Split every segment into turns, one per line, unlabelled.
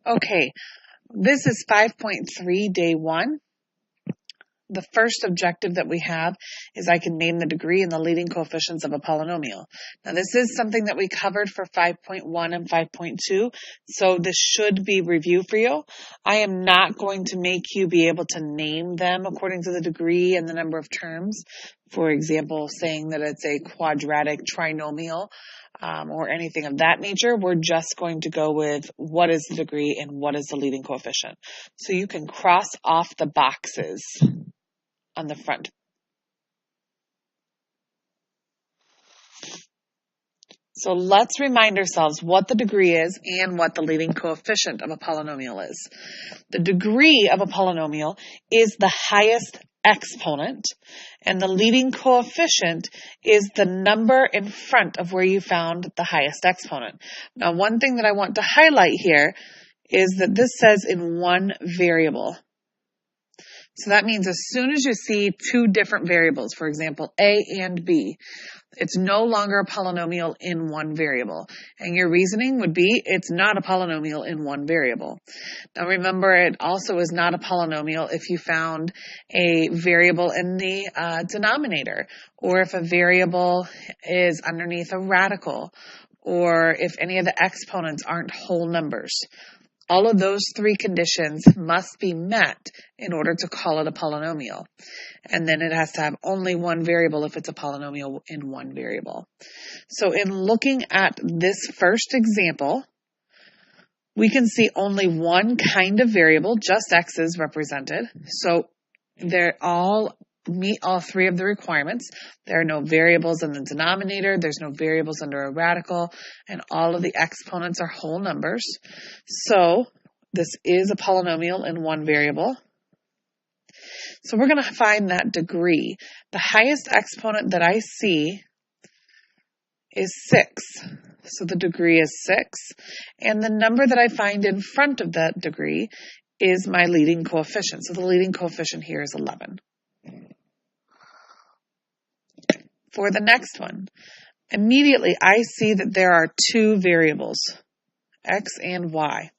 Okay, this is 5.3, day 1. The first objective that we have is I can name the degree and the leading coefficients of a polynomial. Now, this is something that we covered for 5.1 and 5.2, so this should be review for you. I am not going to make you be able to name them according to the degree and the number of terms. For example, saying that it's a quadratic trinomial or anything of that nature. We're just going to go with what is the degree and what is the leading coefficient. So you can cross off the boxes on the front. So let's remind ourselves what the degree is and what the leading coefficient of a polynomial is. The degree of a polynomial is the highest exponent, and the leading coefficient is the number in front of where you found the highest exponent. Now, one thing that I want to highlight here is that this says in one variable. So that means as soon as you see two different variables, for example, A and B, it's no longer a polynomial in one variable. And your reasoning would be it's not a polynomial in one variable. Now remember, it also is not a polynomial if you found a variable in the denominator, or if a variable is underneath a radical, or if any of the exponents aren't whole numbers. All of those three conditions must be met in order to call it a polynomial. And then it has to have only one variable if it's a polynomial in one variable. So in looking at this first example, we can see only one kind of variable, just x is represented. So they're all meet all three of the requirements. There are no variables in the denominator, there's no variables under a radical, and all of the exponents are whole numbers. So this is a polynomial in one variable. So we're going to find that degree. The highest exponent that I see is 6. So the degree is 6. And the number that I find in front of that degree is my leading coefficient. So the leading coefficient here is 11. For the next one, immediately I see that there are two variables, x and y.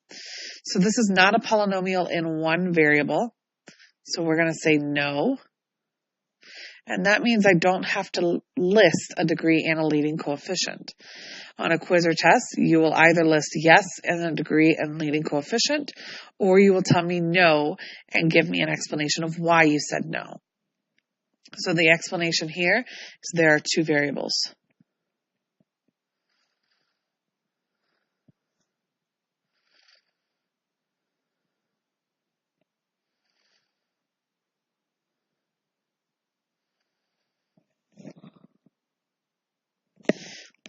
So this is not a polynomial in one variable. So we're going to say no. And that means I don't have to list a degree and a leading coefficient. On a quiz or test, you will either list yes and a degree and leading coefficient, or you will tell me no and give me an explanation of why you said no. So the explanation here is there are two variables.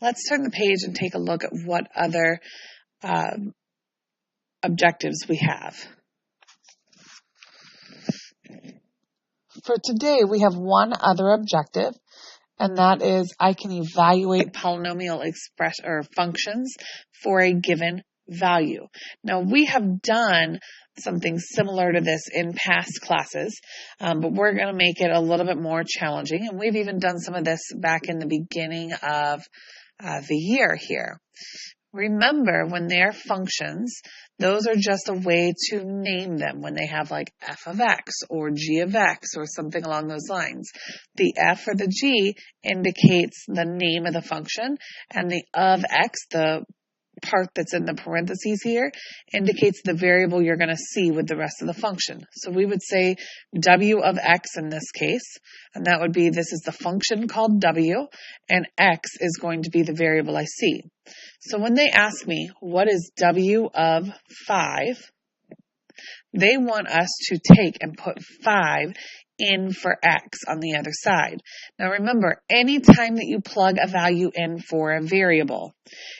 Let's turn the page and take a look at what other objectives we have. For today, we have one other objective, and that is I can evaluate polynomial functions for a given value. Now, we have done something similar to this in past classes, but we're going to make it a little bit more challenging, and we've even done some of this back in the beginning of the year here. Remember, when they're functions, those are just a way to name them when they have like f of x or g of x or something along those lines. The f or the g indicates the name of the function, and the of x, the part that's in the parentheses here, indicates the variable you're going to see with the rest of the function. So we would say w of x in this case, and that would be this is the function called w, and x is going to be the variable I see. So when they ask me what is w of 5, they want us to take and put 5 in for x on the other side. Now remember, anytime that you plug a value in for a variable,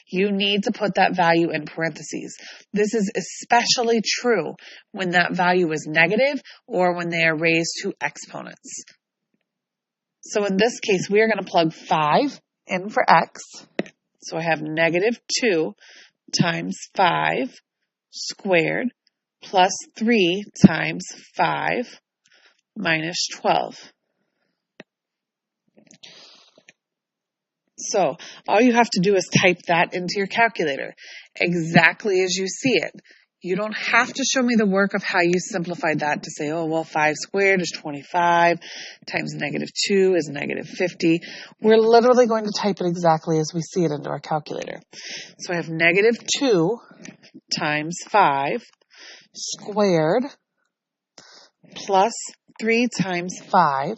you need to put that value in parentheses. This is especially true when that value is negative or when they are raised to exponents. So in this case, we are going to plug 5 in for x. So I have negative 2 times 5 squared plus 3 times 5 minus 12. So all you have to do is type that into your calculator exactly as you see it. You don't have to show me the work of how you simplified that to say, oh, well, 5 squared is 25 times -2 is -50. We're literally going to type it exactly as we see it into our calculator. So I have -2 times 5 squared plus 3 times 5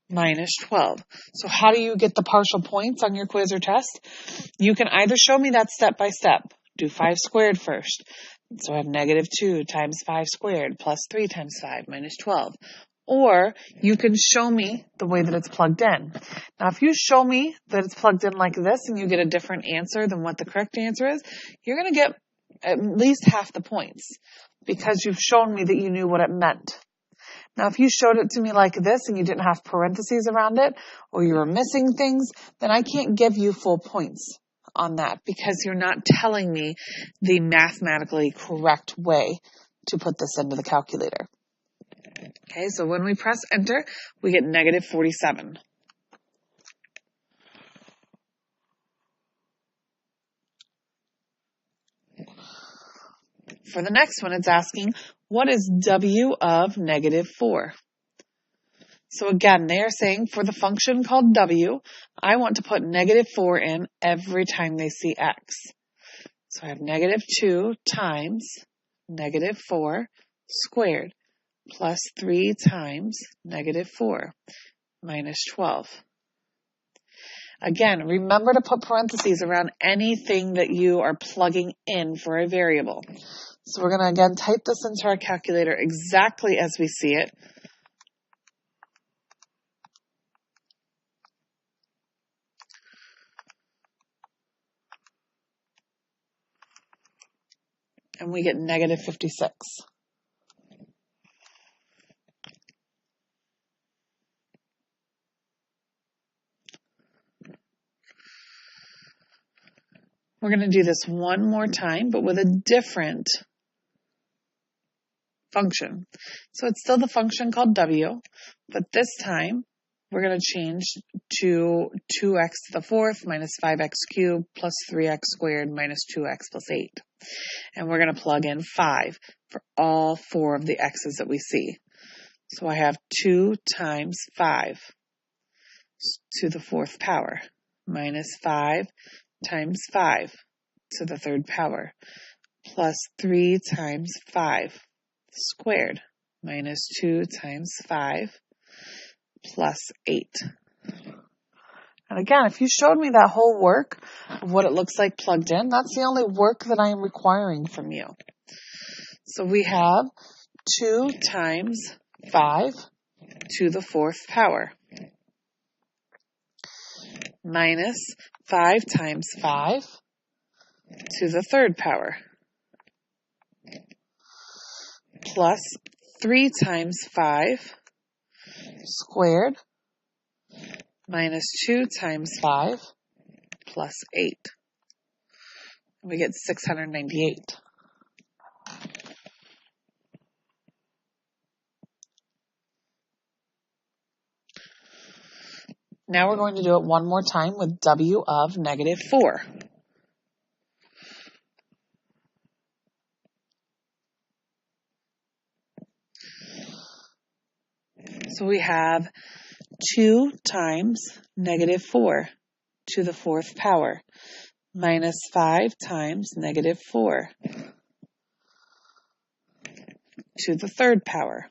minus 12. So how do you get the partial points on your quiz or test? You can either show me that step by step. Do 5 squared first. So I have -2 times 5 squared plus 3 times 5 minus 12. Or you can show me the way that it's plugged in. Now, if you show me that it's plugged in like this and you get a different answer than what the correct answer is, you're going to get at least half the points because you've shown me that you knew what it meant. Now, if you showed it to me like this and you didn't have parentheses around it or you were missing things, then I can't give you full points on that because you're not telling me the mathematically correct way to put this into the calculator. Okay, so when we press enter, we get -47. For the next one, it's asking, what is W of -4? So again, they are saying for the function called W, I want to put -4 in every time they see X. So I have -2 times -4 squared plus 3 times -4 minus 12. Again, remember to put parentheses around anything that you are plugging in for a variable. So we're going to again type this into our calculator exactly as we see it. And we get -56. We're going to do this one more time, but with a different function. So it's still the function called W, but this time we're going to change to 2x to the fourth minus 5x cubed plus 3x squared minus 2x plus 8. And we're going to plug in 5 for all 4 of the x's that we see. So I have 2 times 5 to the 4th power minus 5 times 5 to the 3rd power plus 3 times 5 squared minus 2 times 5 plus 8. And again, if you showed me that whole work of what it looks like plugged in, that's the only work that I am requiring from you. So we have 2 times 5 to the 4th power minus 5 times 5 to the 3rd power plus 3 times 5 squared minus 2 times 5 plus 8. We get 698. Now we're going to do it one more time with W of -4. So we have 2 times -4 to the 4th power minus 5 times -4 to the 3rd power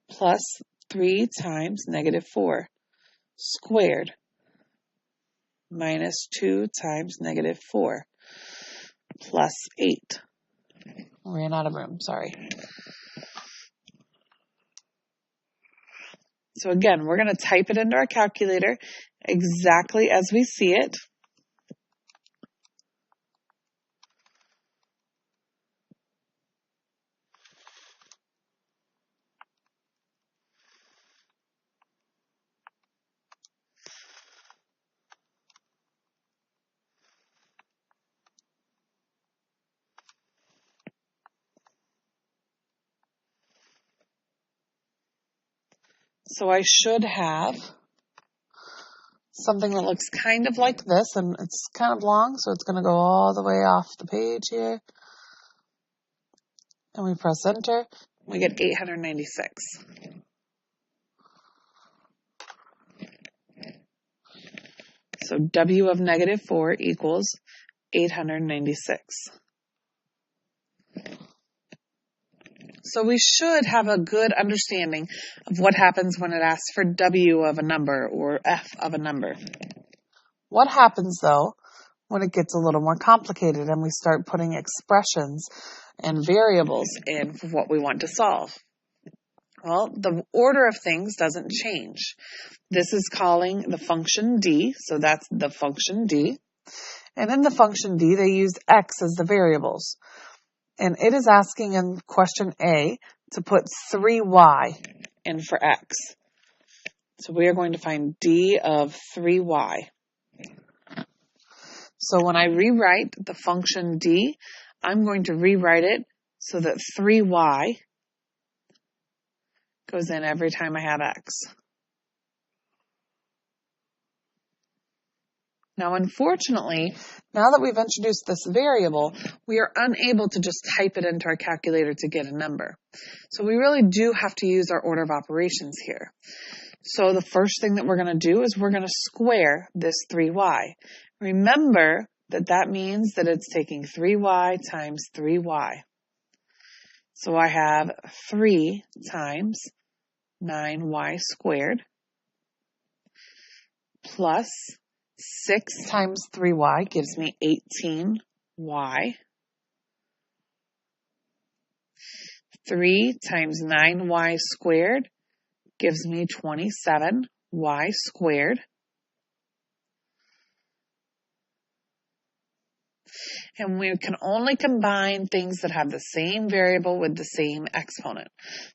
plus 3 times -4 squared minus 2 times -4 plus 8. Ran out of room, sorry. So again, we're going to type it into our calculator exactly as we see it. So I should have something that looks kind of like this, and it's kind of long, so it's going to go all the way off the page here. And we press enter. We get 896. So W of negative 4 equals 896. So we should have a good understanding of what happens when it asks for W of a number or F of a number. What happens, though, when it gets a little more complicated and we start putting expressions and variables in for what we want to solve? Well, the order of things doesn't change. This is calling the function d, so that's the function d. And in the function d, they used x as the variables. And it is asking in question A to put 3y in for x. So we are going to find d of 3y. So when I rewrite the function d, I'm going to rewrite it so that 3y goes in every time I have x. Now, unfortunately, now that we've introduced this variable, we are unable to just type it into our calculator to get a number. So we really do have to use our order of operations here. So the first thing that we're going to do is we're going to square this 3y. Remember that that means that it's taking 3y times 3y. So I have 3 times 9y squared plus 6 times 3y gives me 18y. 3 times 9y squared gives me 27y squared. And we can only combine things that have the same variable with the same exponent.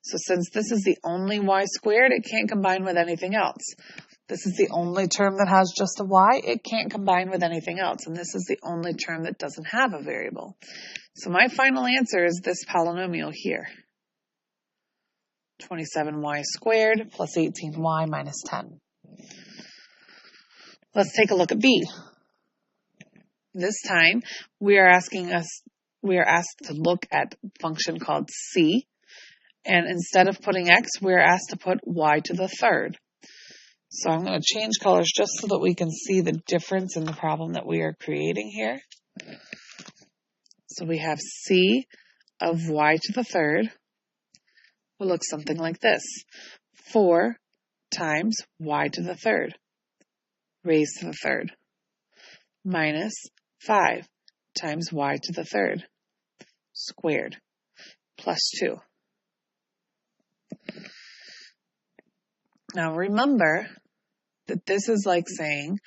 So since this is the only y squared, it can't combine with anything else. This is the only term that has just a y. It can't combine with anything else. And this is the only term that doesn't have a variable. So my final answer is this polynomial here. 27y squared plus 18y minus 10. Let's take a look at B. This time, we are asked to look at a function called c. And instead of putting x, we're asked to put y to the third. So I'm going to change colors just so that we can see the difference in the problem that we are creating here. So we have c of y to the third will look something like this. 4 times y to the third raised to the third minus 5 times y to the third squared plus 2. Now remember that this is like saying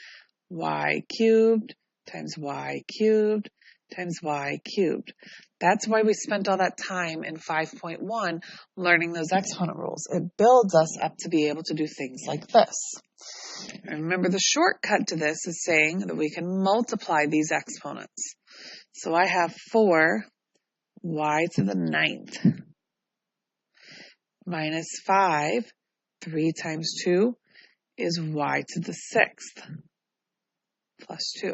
y cubed times y cubed times y cubed. That's why we spent all that time in 5.1 learning those exponent rules. It builds us up to be able to do things like this. And remember, the shortcut to this is saying that we can multiply these exponents. So I have 4y to the 9th minus 5, 3 times 2 is y to the 6th plus 2.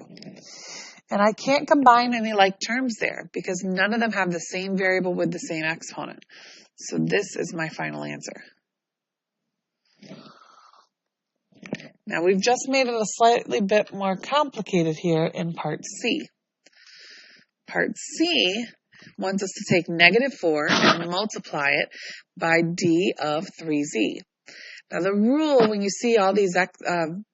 And I can't combine any like terms there because none of them have the same variable with the same exponent. So this is my final answer. Now we've just made it a slightly bit more complicated here in part C. Part C wants us to take negative 4 and multiply it by d of 3z. Now the rule when you see all these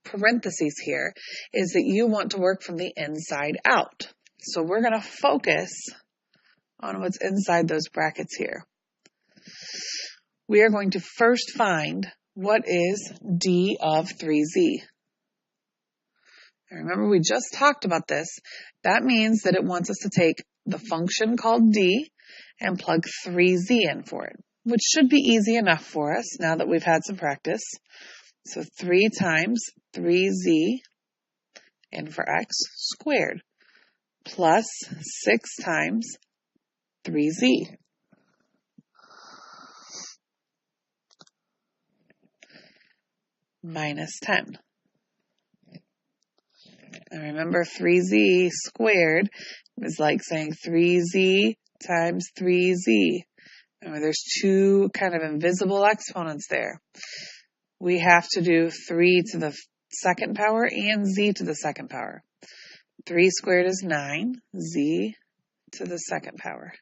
parentheses here is that you want to work from the inside out. So we're going to focus on what's inside those brackets here. We are going to first find what is d of 3z. And remember, we just talked about this. That means that it wants us to take the function called d and plug 3z in for it, which should be easy enough for us now that we've had some practice. So 3 times 3z in for x squared plus 6 times 3z. Minus 10. And remember, 3z squared is like saying 3z times 3z. Remember, there's two kind of invisible exponents there. We have to do 3 to the second power and z to the second power. 3 squared is 9, z to the second power.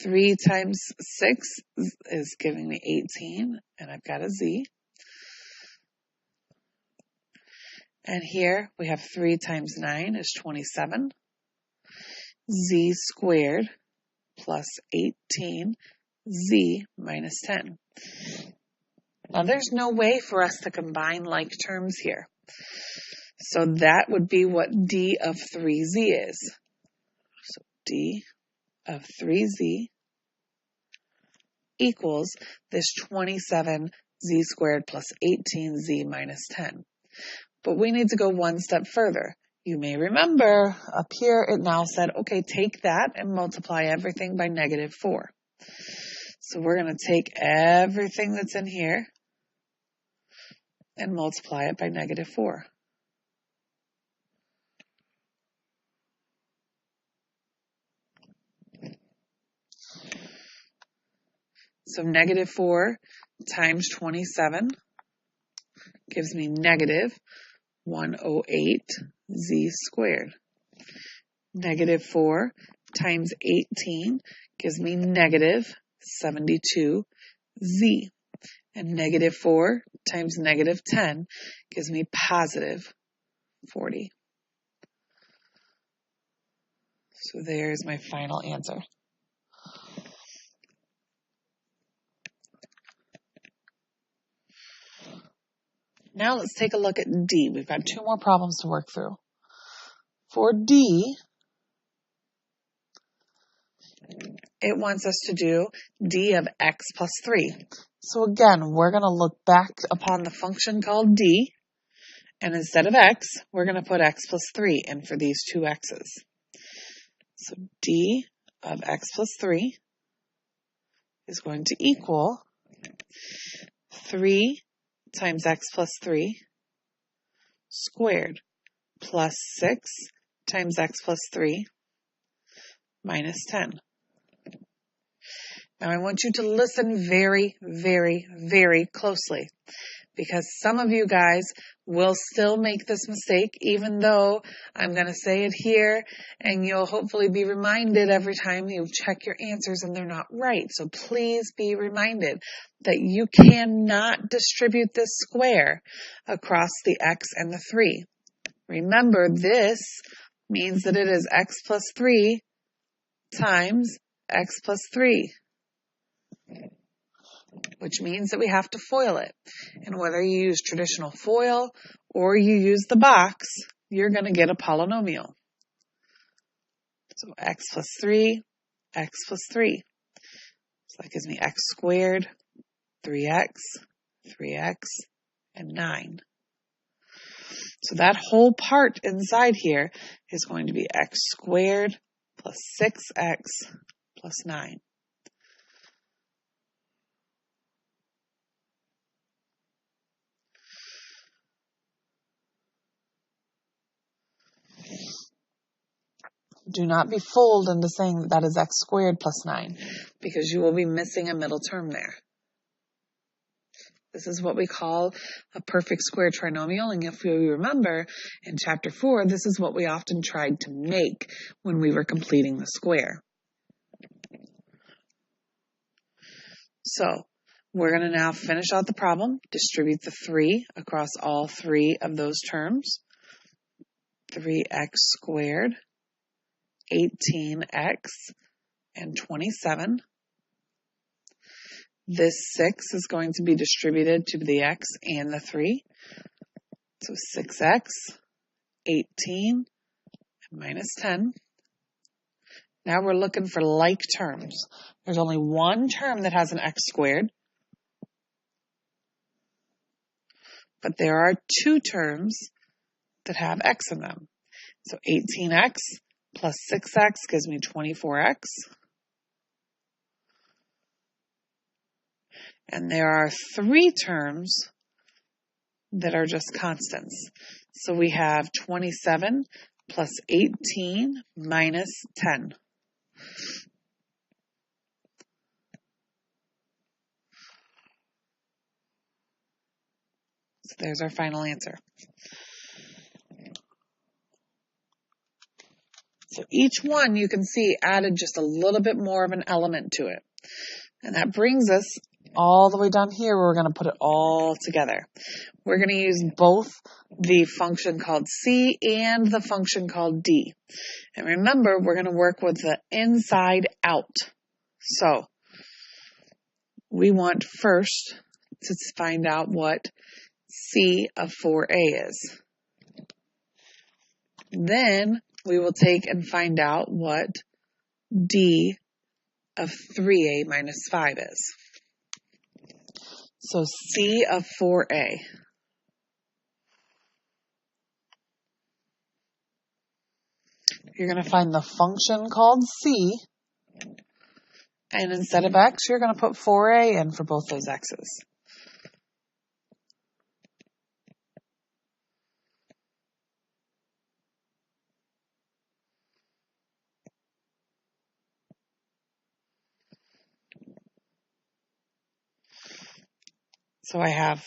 3 times 6 is giving me 18, and I've got a z. And here we have 3 times 9 is 27. Z squared plus 18, z minus 10. Now there's no way for us to combine like terms here. So that would be what d of 3z is. So d of 3z equals this 27z squared plus 18z minus 10. But we need to go one step further. You may remember up here it now said, okay, take that and multiply everything by -4. So we're going to take everything that's in here and multiply it by -4. So -4 times 27 gives me -108z squared. -4 times 18 gives me -72z. And -4 times -10 gives me +40. So there's my final answer. Now let's take a look at D. We've got 2 more problems to work through. For D, it wants us to do D of x plus 3. So again, we're going to look back upon the function called D, and instead of x, we're going to put x plus 3 in for these 2 x's. So D of x plus 3 is going to equal 3 times x plus 3 squared plus 6 times x plus 3 minus 10. Now I want you to listen very, very, very closely, because some of you guys will still make this mistake, even though I'm going to say it here, and you'll hopefully be reminded every time you check your answers and they're not right. So please be reminded that you cannot distribute this square across the x and the 3. Remember, this means that it is x plus 3 times x plus 3. Which means that we have to FOIL it. And whether you use traditional FOIL or you use the box, you're going to get a polynomial. So x plus 3, x plus 3. So that gives me x squared, 3x, and 9. So that whole part inside here is going to be x squared plus 6x plus 9. Do not be fooled into saying that that is x squared plus 9, because you will be missing a middle term there. This is what we call a perfect square trinomial, and if you remember, in chapter 4, this is what we often tried to make when we were completing the square. So, we're going to now finish out the problem, distribute the 3 across all 3 of those terms. 3x squared, 18x, and 27. This 6 is going to be distributed to the x and the 3. So 6x, 18, and minus 10. Now we're looking for like terms. There's only one term that has an x squared, but there are 2 terms that have x in them. So 18x plus 6x gives me 24x. And there are 3 terms that are just constants. So we have 27 plus 18 minus 10. So there's our final answer. So each one you can see added just a little bit more of an element to it. And that brings us all the way down here where we're going to put it all together. We're going to use both the function called C and the function called D. And remember, we're going to work with the inside out. So we want first to find out what C of 4a is. Then we will take and find out what D of 3a minus 5 is. So C of 4a. You're going to find the function called C, and instead of x, you're going to put 4a in for both those x's. So I have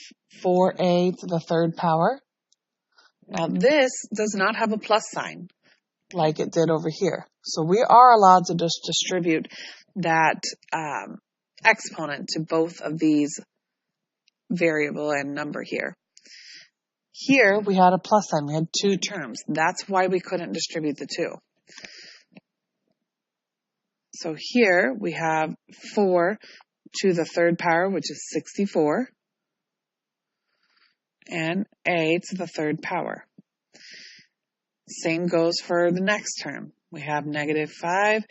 4a to the third power. Now this does not have a plus sign like it did over here. So we are allowed to just distribute that exponent to both of these variable and number here. Here we had a plus sign. We had two terms. That's why we couldn't distribute the two. So here we have 4 to the third power, which is 64, and a to the third power. Same goes for the next term. We have -5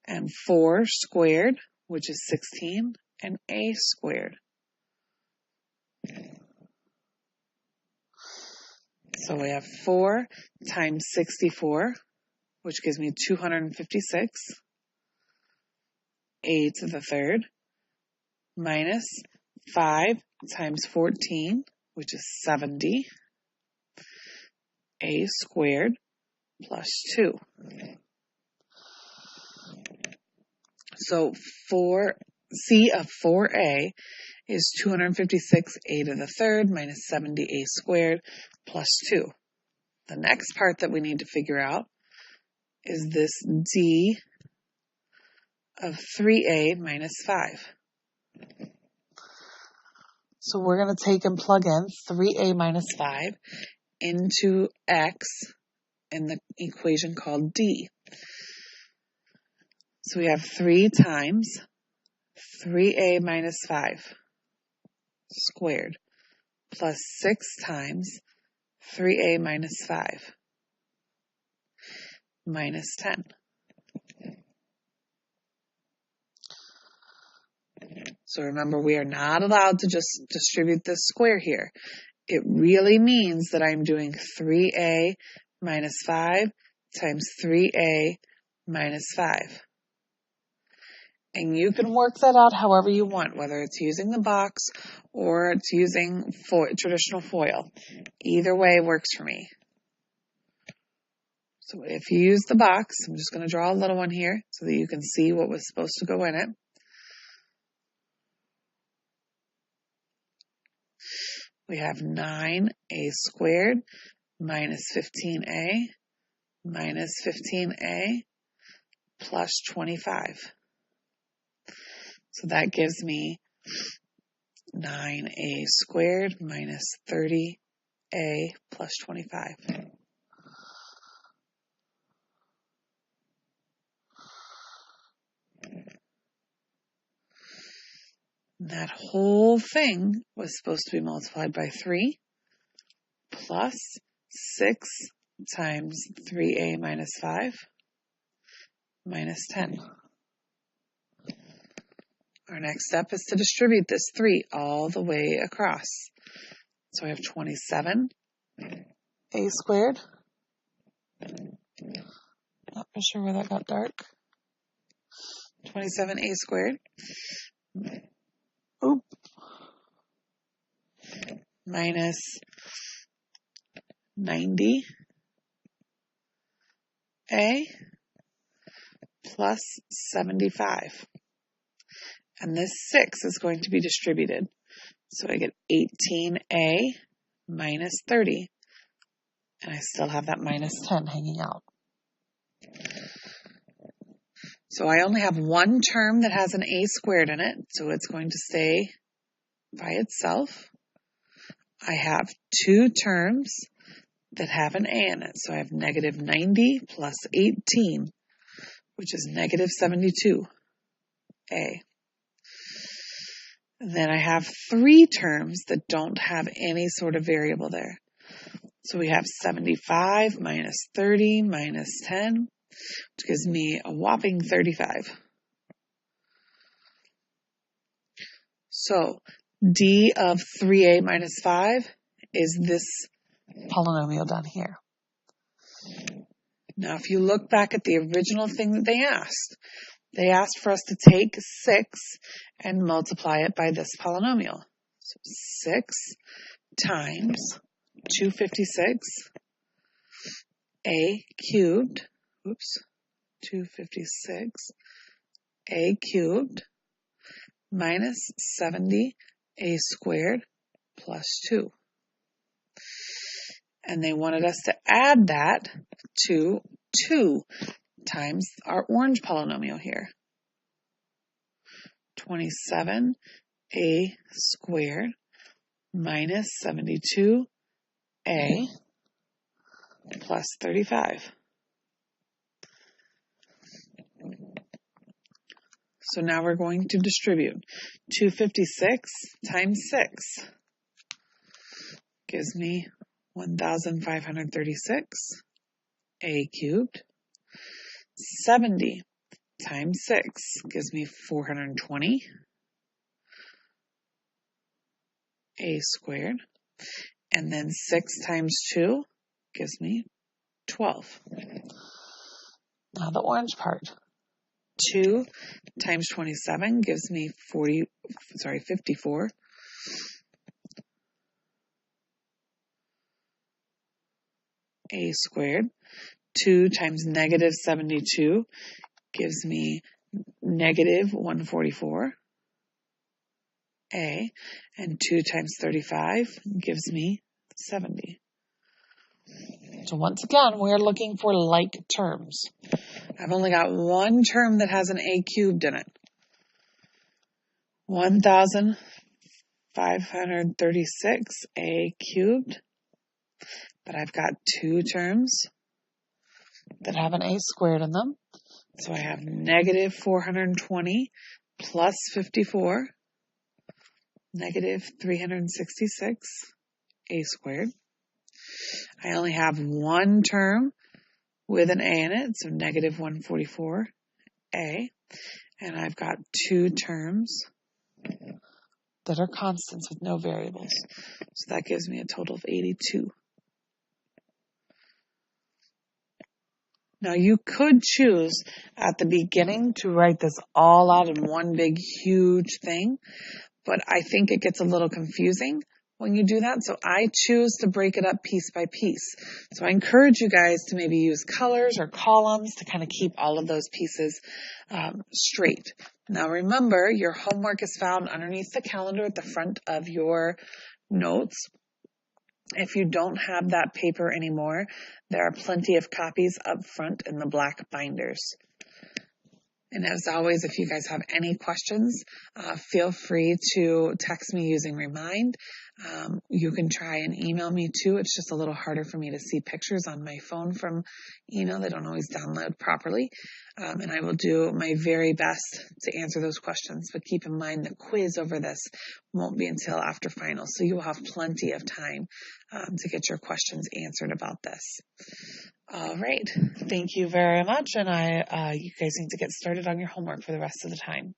and 4 squared, which is 16, and a squared. So we have 4 times 64, which gives me 256, a to the third, minus 5 times 14, which is 70, a squared, plus 2. So C of 4a is 256 a to the third minus 70 a squared plus 2. The next part that we need to figure out is this D of 3a minus 5. So we're going to take and plug in 3a minus 5 into x in the equation called D. So we have 3 times 3a minus 5 squared plus 6 times 3a minus 5 minus 10. So remember, we are not allowed to just distribute this square here. It really means that I'm doing 3a minus 5 times 3a minus 5. And you can work that out however you want, whether it's using the box or it's using traditional FOIL. Either way works for me. So if you use the box, I'm just going to draw a little one here so that you can see what was supposed to go in it. We have 9a squared minus 15a minus 15a plus 25. So that gives me 9a squared minus 30a plus 25. That whole thing was supposed to be multiplied by 3 plus 6 times 3a minus 5 minus 10. Our next step is to distribute this 3 all the way across. So I have 27 a squared. Not for sure where that got dark. 27a squared. Minus 90A plus 75. And this 6 is going to be distributed. So I get 18A minus 30. And I still have that minus 10 hanging out. So I only have one term that has an a squared in it, so it's going to stay by itself. I have two terms that have an a in it, so I have negative 90 plus 18, which is negative 72a. And then I have three terms that don't have any sort of variable there. So we have 75 minus 30 minus 10, which gives me a whopping 35. So d of 3a minus 5 is this polynomial down here. Now, if you look back at the original thing that they asked for us to take 6 and multiply it by this polynomial. So 6 times 256 a cubed, 256 a cubed minus 70 a squared plus 2. And they wanted us to add that to 2 times our orange polynomial here. 27a squared minus 72a plus 35. So now we're going to distribute 256 times 6 gives me 1,536 a cubed. 70 times 6 gives me 420 a squared. And then 6 times 2 gives me 12. Now the orange part. 2 times 27 gives me 54. A squared. 2 times negative 72 gives me negative 144. A. And 2 times 35 gives me 70. So once again, we're looking for like terms. I've only got one term that has an a cubed in it. 1,536 a cubed. But I've got two terms that have an a squared in them. So I have negative 420 plus 54, negative 366 a squared. I only have one term with an a in it, so negative 144a. And I've got two terms that are constants with no variables. So that gives me a total of 82. Now you could choose at the beginning to write this all out in one big huge thing, but I think it gets a little confusing when you do that. So I choose to break it up piece by piece. So I encourage you guys to maybe use colors or columns to kind of keep all of those pieces straight. Now remember, your homework is found underneath the calendar at the front of your notes. If you don't have that paper anymore, there are plenty of copies up front in the black binders. And as always, if you guys have any questions, feel free to text me using Remind. You can try and email me too. It's just a little harder for me to see pictures on my phone from email. They don't always download properly. And I will do my very best to answer those questions. But keep in mind the quiz over this won't be until after finals. So you will have plenty of time to get your questions answered about this. All right. Thank you very much. And you guys need to get started on your homework for the rest of the time.